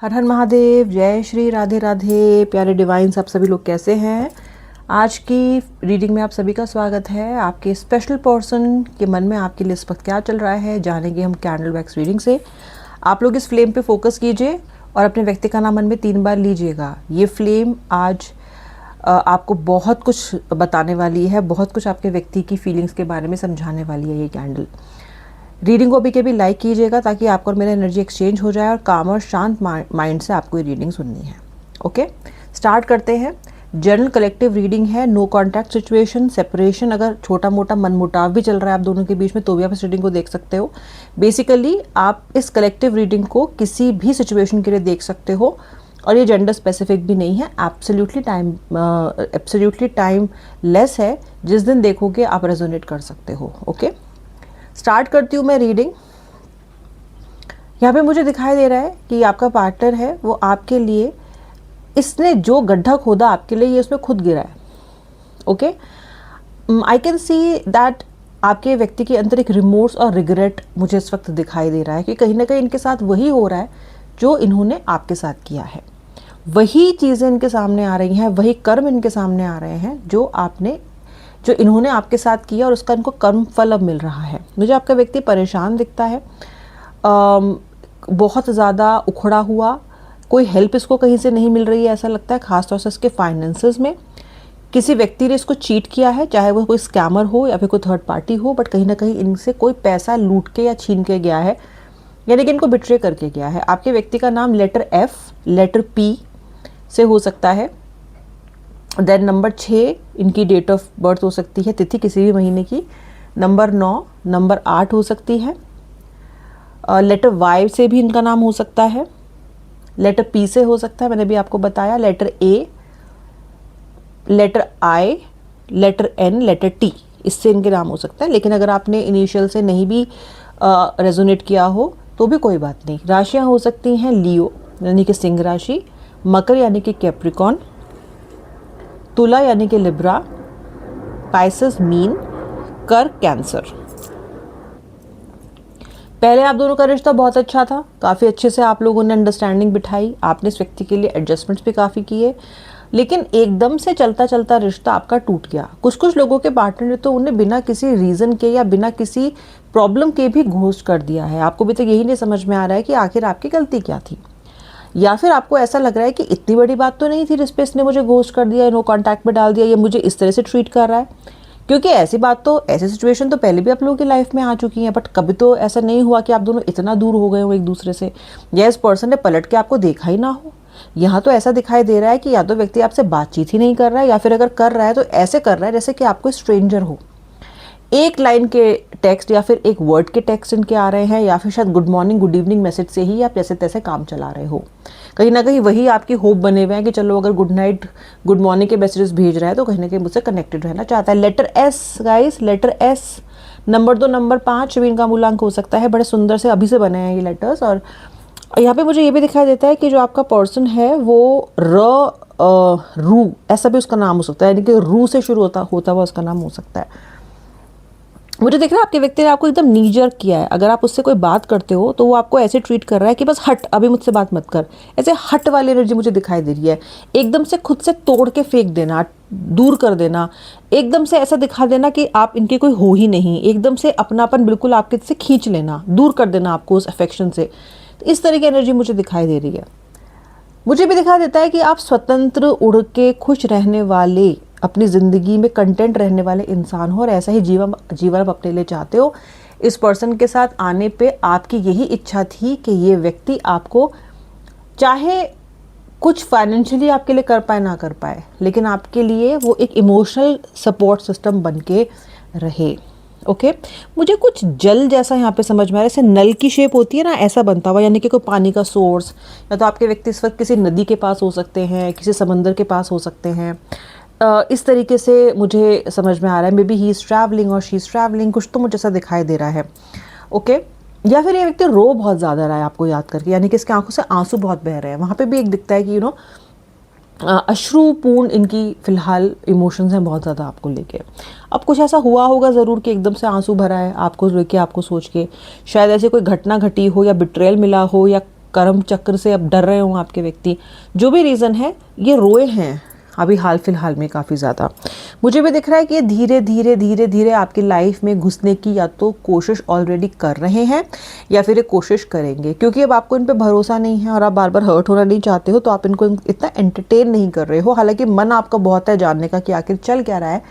हर हर महादेव, जय श्री राधे राधे। प्यारे डिवाइन्स, आप सभी लोग कैसे हैं? आज की रीडिंग में आप सभी का स्वागत है। आपके स्पेशल पर्सन के मन में आपके लिए इस वक्त क्या चल रहा है जानेंगे हम कैंडल वैक्स रीडिंग से। आप लोग इस फ्लेम पे फोकस कीजिए और अपने व्यक्ति का नाम मन में 3 बार लीजिएगा। ये फ्लेम आज आपको बहुत कुछ बताने वाली है, बहुत कुछ आपके व्यक्ति की फीलिंग्स के बारे में समझाने वाली है ये कैंडल। रीडिंग को अभी के भी लाइक कीजिएगा ताकि आपको और मेरा एनर्जी एक्सचेंज हो जाए और काम और शांत माइंड से आपको ये रीडिंग सुननी है। ओके, स्टार्ट करते हैं। जनरल कलेक्टिव रीडिंग है। नो कॉन्टैक्ट सिचुएशन, सेपरेशन, अगर छोटा मोटा मनमुटाव भी चल रहा है आप दोनों के बीच में तो भी आप इस रीडिंग को देख सकते हो। बेसिकली आप इस कलेक्टिव रीडिंग को किसी भी सिचुएशन के लिए देख सकते हो और ये जेंडर स्पेसिफिक भी नहीं है। एब्सोल्युटली टाइम लेस है। जिस दिन देखोगे आप रेजोनेट कर सकते हो। ओके, स्टार्ट करती हूँ मैं रीडिंग। यहाँ पे मुझे दिखाई दे रहा है कि आपका पार्टनर है वो आपके लिए, इसने जो गड्ढा खोदा आपके लिए ये उसमें खुद गिरा है। Okay, I can see that आपके व्यक्ति के अंदर एक रिमोर्स और रिग्रेट मुझे इस वक्त दिखाई दे रहा है कि कहीं ना कहीं इनके साथ वही हो रहा है जो इन्होंने आपके साथ किया है। वही चीज़ें इनके सामने आ रही हैं, वही कर्म इनके सामने आ रहे हैं जो इन्होंने आपके साथ किया और उसका इनको कर्म फल अब मिल रहा है। मुझे आपका व्यक्ति परेशान दिखता है, बहुत ज़्यादा उखड़ा हुआ, कोई हेल्प इसको कहीं से नहीं मिल रही है ऐसा लगता है। खासतौर से इसके फाइनेंसेस में किसी व्यक्ति ने इसको चीट किया है, चाहे वो कोई स्कैमर हो या फिर कोई थर्ड पार्टी हो, बट कहीं ना कहीं इनसे कोई पैसा लूट के या छीन के गया है, यानी कि इनको बिट्रे करके गया है। आपके व्यक्ति का नाम लेटर F, लेटर P से हो सकता है। देन नंबर 6 इनकी डेट ऑफ बर्थ हो सकती है, तिथि किसी भी महीने की। नंबर 9, नंबर 8 हो सकती है। लेटर Y से भी इनका नाम हो सकता है। लेटर P से हो सकता है, मैंने भी आपको बताया। Letter A, letter I, letter N, letter T, इससे इनके नाम हो सकता है। लेकिन अगर आपने इनिशियल से नहीं भी रेजोनेट किया हो तो भी कोई बात नहीं। राशियाँ हो सकती हैं लियो यानी कि सिंह राशि, मकर यानी कि कैप्रिकॉन, तुला यानी कि लिब्रा, पाइसेस मीन, कर्क कैंसर। पहले आप दोनों का रिश्ता बहुत अच्छा था, काफ़ी अच्छे से आप लोगों ने अंडरस्टैंडिंग बिठाई, आपने इस व्यक्ति के लिए एडजस्टमेंट्स भी काफ़ी किए, लेकिन एकदम से चलता चलता रिश्ता आपका टूट गया। कुछ लोगों के पार्टनर ने तो उन्हें बिना किसी रीज़न के या बिना किसी प्रॉब्लम के भी घोस्ट कर दिया है। आपको भी तो यही नहीं समझ में आ रहा है कि आखिर आपकी गलती क्या थी, या फिर आपको ऐसा लग रहा है कि इतनी बड़ी बात तो नहीं थी जिस पे इसने मुझे घोस्ट कर दिया, नो कांटेक्ट में डाल दिया, ये मुझे इस तरह से ट्रीट कर रहा है। क्योंकि ऐसी सिचुएशन तो पहले भी आप लोगों की लाइफ में आ चुकी हैं, बट कभी तो ऐसा नहीं हुआ कि आप दोनों इतना दूर हो गए हो एक दूसरे से, या इस पर्सन ने पलट के आपको देखा ही ना हो। यहाँ तो ऐसा दिखाई दे रहा है कि या तो व्यक्ति आपसे बातचीत ही नहीं कर रहा है, या फिर अगर कर रहा है तो ऐसे कर रहा है जैसे कि आपको स्ट्रेंजर हो। एक लाइन के टेक्स्ट या फिर एक वर्ड के टेक्स्ट इनके आ रहे हैं, या फिर शायद good morning good evening message से ही आप जैसे तैसे काम चला रहे हो। कहीं ना कहीं वही आपकी होप बने हुए हैं कि चलो अगर गुड नाइट गुड मॉर्निंग के मैसेजेस भेज रहा है तो कहीं ना कहीं मुझसे कनेक्टेड रहना चाहता है। Letter S guys, letter S, number 2, number 5 भी इनका मूलांक हो सकता है। बड़े सुंदर से अभी से बने हैं ये लेटर्स। और यहाँ पे मुझे ये भी दिखाई देता है कि जो आपका पर्सन है वो रू, ऐसा भी उसका नाम हो सकता है, यानी कि रू से शुरू होता हुआ उसका नाम हो सकता है। मुझे दिख रहा है आपके व्यक्ति ने आपको एकदम नीजर किया है। अगर आप उससे कोई बात करते हो तो वो आपको ऐसे ट्रीट कर रहा है कि बस हट, अभी मुझसे बात मत कर। ऐसे हट वाली एनर्जी मुझे दिखाई दे रही है। एकदम से खुद से तोड़ के फेंक देना, दूर कर देना, एकदम से ऐसा दिखा देना कि आप इनके कोई हो ही नहीं, एकदम से अपनापन बिल्कुल आपके से खींच लेना, दूर कर देना आपको उस अफेक्शन से। तो इस तरह की एनर्जी मुझे दिखाई दे रही है। मुझे भी दिखा देता है कि आप स्वतंत्र, उड़ के खुश रहने वाले, अपनी ज़िंदगी में कंटेंट रहने वाले इंसान हो और ऐसा ही जीवन आप अपने लिए चाहते हो। इस पर्सन के साथ आने पे आपकी यही इच्छा थी कि ये व्यक्ति आपको, चाहे कुछ फाइनेंशियली आपके लिए कर पाए ना कर पाए, लेकिन आपके लिए वो एक इमोशनल सपोर्ट सिस्टम बन के रहे। ओके, मुझे कुछ जल जैसा यहाँ पे समझ में आ रहा है, जैसे नल की शेप होती है ना, ऐसा बनता हुआ, यानी कि कोई पानी का सोर्स, या तो आपके व्यक्ति इस वक्त किसी नदी के पास हो सकते हैं, किसी समंदर के पास हो सकते हैं। इस तरीके से मुझे समझ में आ रहा है। May be he is travelling और शी इज़ ट्रैवलिंग, कुछ तो मुझे ऐसा दिखाई दे रहा है। ओके, या फिर ये व्यक्ति रो बहुत ज़्यादा रहा है आपको याद करके, यानी कि इसकी आंखों से आंसू बहुत बह रहे हैं। वहाँ पे भी एक दिखता है कि अश्रुपूर्ण इनकी फ़िलहाल इमोशंस हैं बहुत ज़्यादा आपको लेके। अब कुछ ऐसा हुआ होगा ज़रूर कि एकदम से आंसू भरा है आपको लेके, आपको सोच के। शायद ऐसी कोई घटना घटी हो, या बिट्रेयल मिला हो, या कर्म चक्र से अब डर रहे हों आपके व्यक्ति, जो भी रीज़न है, ये रोए हैं अभी हाल फिलहाल में काफ़ी ज़्यादा। मुझे भी दिख रहा है कि ये धीरे धीरे धीरे धीरे आपकी लाइफ में घुसने की या तो कोशिश ऑलरेडी कर रहे हैं या फिर ये कोशिश करेंगे, क्योंकि अब आपको इन पे भरोसा नहीं है और आप बार बार हर्ट होना नहीं चाहते हो, तो आप इनको इतना एंटरटेन नहीं कर रहे हो। हालांकि मन आपका बहुत है जानने का कि आखिर चल क्या रहा है,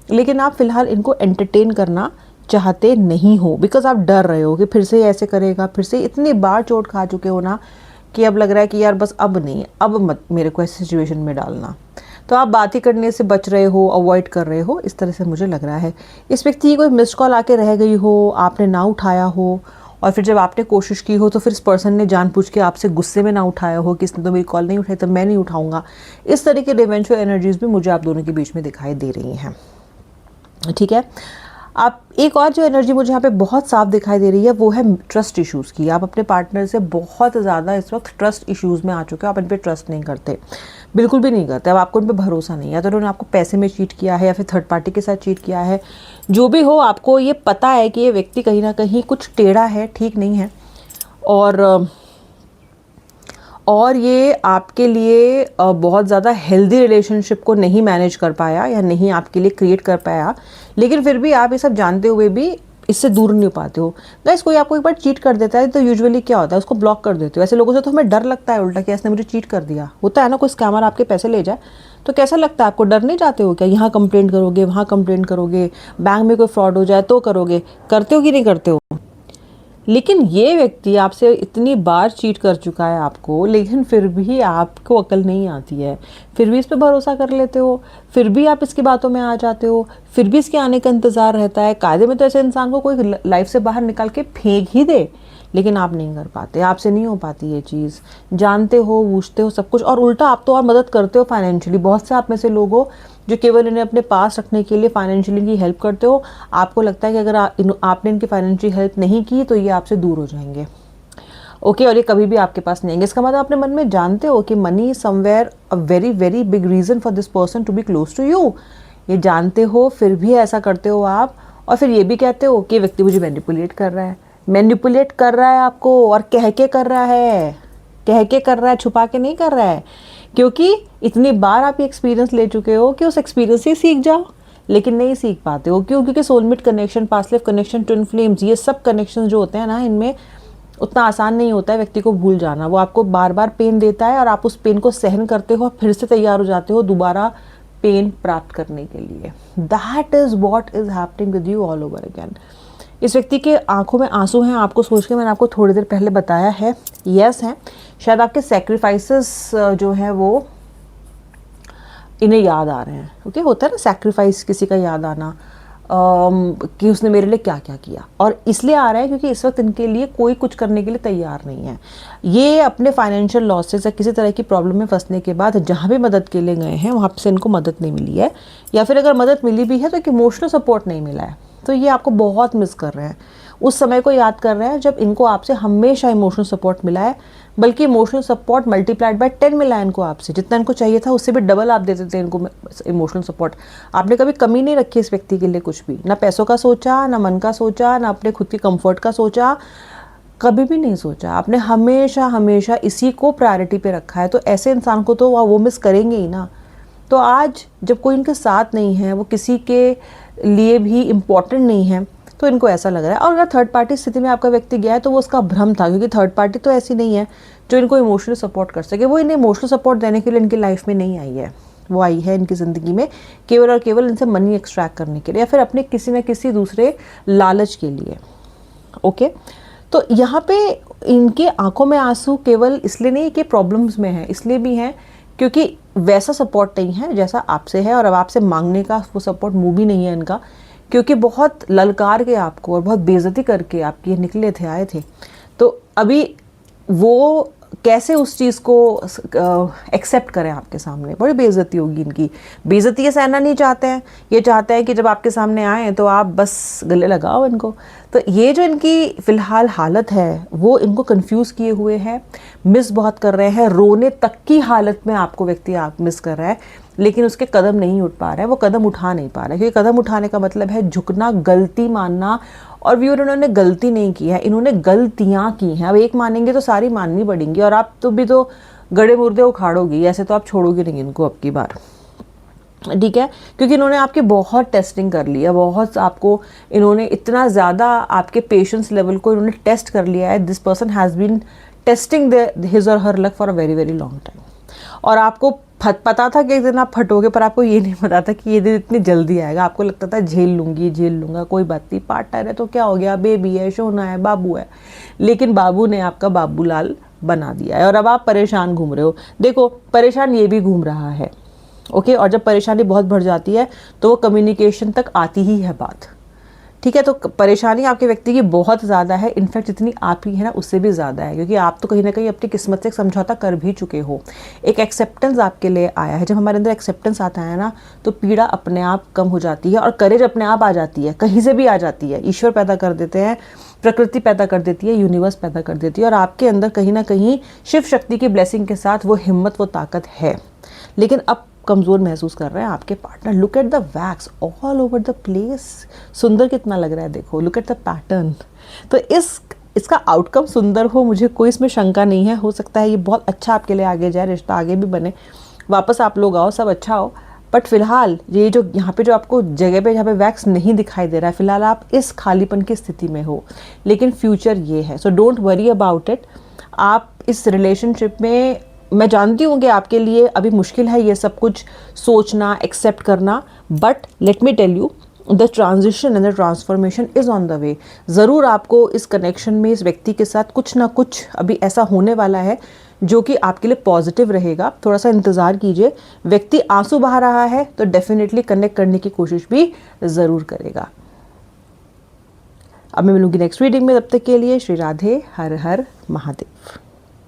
लेकिन आप फिलहाल इनको एंटरटेन करना चाहते नहीं हो, बिकॉज आप डर रहे हो कि फिर से ऐसे करेगा, फिर से इतनी बार चोट खा चुके हो ना कि अब लग रहा है कि यार बस अब नहीं, अब मत मेरे को ऐसी सिचुएशन में डालना। तो आप बात ही करने से बच रहे हो, अवॉइड कर रहे हो, इस तरह से मुझे लग रहा है। इस व्यक्ति की कोई मिस्ड कॉल आके रह गई हो, आपने ना उठाया हो, और फिर जब आपने कोशिश की हो तो फिर इस पर्सन ने जानबूझ के आपसे गुस्से में ना उठाया हो कि इसने तो मेरी कॉल नहीं उठाई तो मैं नहीं उठाऊंगा। इस तरह के रिवेंजफुल एनर्जीज भी मुझे आप दोनों के बीच में दिखाई दे रही हैं। ठीक है, आप एक और जो एनर्जी मुझे यहाँ पे बहुत साफ दिखाई दे रही है वो है ट्रस्ट इश्यूज़ की। आप अपने पार्टनर से बहुत ज़्यादा इस वक्त ट्रस्ट इश्यूज़ में आ चुके हो, आप इन पे ट्रस्ट नहीं करते, बिल्कुल भी नहीं करते। अब आपको इन पे भरोसा नहीं है, या तो उन्होंने आपको पैसे में चीट किया है या फिर थर्ड पार्टी के साथ चीट किया है, जो भी हो, आपको ये पता है कि ये व्यक्ति कहीं ना कहीं कुछ टेढ़ा है, ठीक नहीं है, और ये आपके लिए बहुत ज़्यादा हेल्दी रिलेशनशिप को नहीं मैनेज कर पाया या नहीं आपके लिए क्रिएट कर पाया। लेकिन फिर भी आप ये सब जानते हुए भी इससे दूर नहीं पाते हो। गाइस, कोई आपको एक बार चीट कर देता है तो यूजुअली क्या होता है, उसको ब्लॉक कर देते हो। ऐसे लोगों से तो हमें डर लगता है उल्टा कि इसने मुझे चीट कर दिया। होता है ना, कोई स्कैमर आपके पैसे ले जाए तो कैसा लगता है आपको, डर नहीं जाते हो क्या? यहाँ कंप्लेंट करोगे, वहाँ कंप्लेंट करोगे, बैंक में कोई फ्रॉड हो जाए तो करोगे, करते हो कि नहीं करते हो? लेकिन ये व्यक्ति आपसे इतनी बार चीट कर चुका है आपको, लेकिन फिर भी आपको अकल नहीं आती है, फिर भी इस पे भरोसा कर लेते हो, फिर भी आप इसकी बातों में आ जाते हो, फिर भी इसके आने का इंतज़ार रहता है। कायदे में तो ऐसे इंसान को कोई लाइफ से बाहर निकाल के फेंक ही दे, लेकिन आप नहीं कर पाते, आपसे नहीं हो पाती ये चीज़। जानते हो, पूछते हो सब कुछ, और उल्टा आप तो और मदद करते हो फाइनेंशियली। बहुत से आप में से लोग हो जो केवल इन्हें अपने पास रखने के लिए फाइनेंशियली इनकी हेल्प करते हो। आपको लगता है कि अगर आपने इनकी फाइनेंशियल हेल्प नहीं की तो ये आपसे दूर हो जाएंगे। ओके, और ये कभी भी आपके पास नहीं आएंगे। इसका मतलब अपने मन में जानते हो कि money somewhere a very very big reason for this person to be close to you. ये जानते हो, फिर भी ऐसा करते हो आप, और फिर ये भी कहते हो कि व्यक्ति मुझे मैनिपुलेट कर रहा है। मैनिपुलेट कर रहा है आपको, और कह के कर रहा है, कह के कर रहा है, छुपा के नहीं कर रहा है। क्योंकि इतनी बार आप ये एक्सपीरियंस ले चुके हो कि उस एक्सपीरियंस से सीख जाओ, लेकिन नहीं सीख पाते हो। क्यों? क्योंकि soulmate connection, past life connection, twin flames, ये सब कनेक्शन जो होते हैं ना, इनमें उतना आसान नहीं होता है व्यक्ति को भूल जाना। वो आपको बार बार पेन देता है और आप उस पेन को सहन करते हो और फिर से तैयार हो जाते हो दोबारा पेन प्राप्त करने के लिए। That is what is happening with you all over again. इस व्यक्ति के आंखों में आंसू हैं आपको सोच के, मैंने आपको थोड़ी देर पहले बताया है, यस हैं। शायद आपके सेक्रीफाइसेस जो हैं वो इन्हें याद आ रहे हैं। ओके, होता है ना सैक्रिफाइस, किसी का याद आना कि उसने मेरे लिए क्या क्या किया, और इसलिए आ रहा है क्योंकि इस वक्त इनके लिए कोई कुछ करने के लिए तैयार नहीं है। ये अपने फाइनेंशियल लॉसेस या किसी तरह की प्रॉब्लम में फंसने के बाद जहाँ भी मदद के लिए गए हैं वहाँ से इनको मदद नहीं मिली है, या फिर अगर मदद मिली भी है तो एक इमोशनल सपोर्ट नहीं मिला है। तो ये आपको बहुत मिस कर रहे हैं, उस समय को याद कर रहे हैं जब इनको आपसे हमेशा इमोशनल सपोर्ट मिला है, बल्कि इमोशनल सपोर्ट मल्टीप्लाइड बाय 10 मिला है इनको आपसे। जितना इनको चाहिए था उससे भी डबल आप देते थे इनको इमोशनल सपोर्ट। आपने कभी कमी नहीं रखी इस व्यक्ति के लिए, कुछ भी, ना पैसों का सोचा, ना मन का सोचा, ना अपने खुद के कंफर्ट का सोचा, कभी भी नहीं सोचा। आपने हमेशा हमेशा इसी को प्रायोरिटी पे रखा है। तो ऐसे इंसान को तो वो मिस करेंगे ही ना। तो आज जब कोई इनके साथ नहीं है, वो किसी के लिए भी इम्पोर्टेंट नहीं है, तो इनको ऐसा लग रहा है। और अगर थर्ड पार्टी स्थिति में आपका व्यक्ति गया है तो वो उसका भ्रम था, क्योंकि थर्ड पार्टी तो ऐसी नहीं है जो इनको इमोशनल सपोर्ट कर सके। वो इन्हें इमोशनल सपोर्ट देने के लिए इनकी लाइफ में नहीं आई है, वो आई है इनकी ज़िंदगी में केवल और केवल इनसे मनी एक्सट्रैक्ट करने के लिए, या फिर अपने किसी न किसी दूसरे लालच के लिए। ओके, तो यहाँ पे इनके आंखों में आंसू केवल इसलिए नहीं कि प्रॉब्लम्स में है, इसलिए भी हैं क्योंकि वैसा सपोर्ट नहीं है जैसा आपसे है, और अब आपसे मांगने का वो सपोर्ट मुँह भी नहीं है इनका, क्योंकि बहुत ललकार के आपको और बहुत बेइज्जती करके आपके निकले थे, आए थे। तो अभी वो कैसे उस चीज़ को एक्सेप्ट करें आपके सामने, बड़ी बेइज्जती होगी इनकी। बेइज्जती ये सहना नहीं चाहते हैं, ये चाहते हैं कि जब आपके सामने आए तो आप बस गले लगाओ इनको। तो ये जो इनकी फ़िलहाल हालत है वो इनको कंफ्यूज किए हुए है, मिस बहुत कर रहे हैं, रोने तक की हालत में आपको व्यक्ति आप मिस कर रहा है, लेकिन उसके कदम नहीं उठ पा रहा है, वो कदम उठा नहीं पा रहा है, क्योंकि कदम उठाने का मतलब है झुकना, गलती मानना। और व्यूअर, इन्होंने गलती नहीं की है, इन्होंने गलतियाँ की हैं। अब एक मानेंगे तो सारी माननी पड़ेंगी, और आप तो भी तो गड़े मुर्दे उखाड़ोगी, ऐसे तो आप छोड़ोगे नहीं इनको अब की बार, ठीक है। क्योंकि इन्होंने आपकी बहुत टेस्टिंग कर लिया, बहुत आपको इन्होंने इतना ज़्यादा आपके पेशेंस लेवल को इन्होंने टेस्ट कर लिया है। This person has been testing his और her luck for a very very long time. और आपको पता था कि एक दिन आप फटोगे, पर आपको ये नहीं पता था कि ये दिन इतनी जल्दी आएगा। आपको लगता था झेल लूँगा, कोई बात नहीं, पार्टनर है तो क्या हो गया, बेबी है, सोना है, बाबू है। लेकिन बाबू ने आपका बाबूलाल बना दिया है, और अब आप परेशान घूम रहे हो। देखो, परेशान ये भी घूम रहा है, ओके। और जब परेशानी बहुत बढ़ जाती है तो वो कम्युनिकेशन तक आती ही है बात, ठीक है। तो परेशानी आपके व्यक्ति की बहुत ज़्यादा है, इनफैक्ट जितनी आप ही है ना उससे भी ज़्यादा है, क्योंकि आप तो कहीं ना कहीं अपनी किस्मत से एक समझौता कर भी चुके हो। एक एक्सेप्टेंस आपके लिए आया है। जब हमारे अंदर एक्सेप्टेंस आता है ना तो पीड़ा अपने आप कम हो जाती है, और करेज अपने आप आ जाती है, कहीं से भी आ जाती है। ईश्वर पैदा कर देते हैं, प्रकृति पैदा कर देती है, यूनिवर्स पैदा कर देती है, और आपके अंदर कहीं ना कहीं शिव शक्ति की ब्लेसिंग के साथ वो हिम्मत, वो ताकत है। लेकिन अब कमज़ोर महसूस कर रहे हैं आपके partner. Look at the wax all over the place, सुंदर कितना लग रहा है, देखो, लुक एट द पैटर्न। तो इसका आउटकम सुंदर हो, मुझे कोई इसमें शंका नहीं है। हो सकता है ये बहुत अच्छा आपके लिए आगे जाए, रिश्ता आगे भी बने, वापस आप लोग आओ, सब अच्छा हो। बट फिलहाल ये जो यहाँ पे जो आपको जगह पे जहाँ पे वैक्स नहीं दिखाई दे रहा है, फिलहाल आप इस खालीपन की स्थिति में हो, लेकिन फ्यूचर ये है। So don't worry about it. आप इस रिलेशनशिप में, मैं जानती हूँ कि आपके लिए अभी मुश्किल है ये सब कुछ सोचना, एक्सेप्ट करना, but let me tell you, the transition and the transformation is on the way. ज़रूर आपको इस कनेक्शन में, इस व्यक्ति के साथ कुछ ना कुछ अभी ऐसा होने वाला है जो कि आपके लिए पॉजिटिव रहेगा। थोड़ा सा इंतज़ार कीजिए। व्यक्ति आंसू बहा रहा है तो डेफिनेटली कनेक्ट करने की कोशिश भी ज़रूर करेगा। अब मैं मिलूंगी नेक्स्ट रीडिंग में, तब तक के लिए श्री राधे, हर हर महादेव।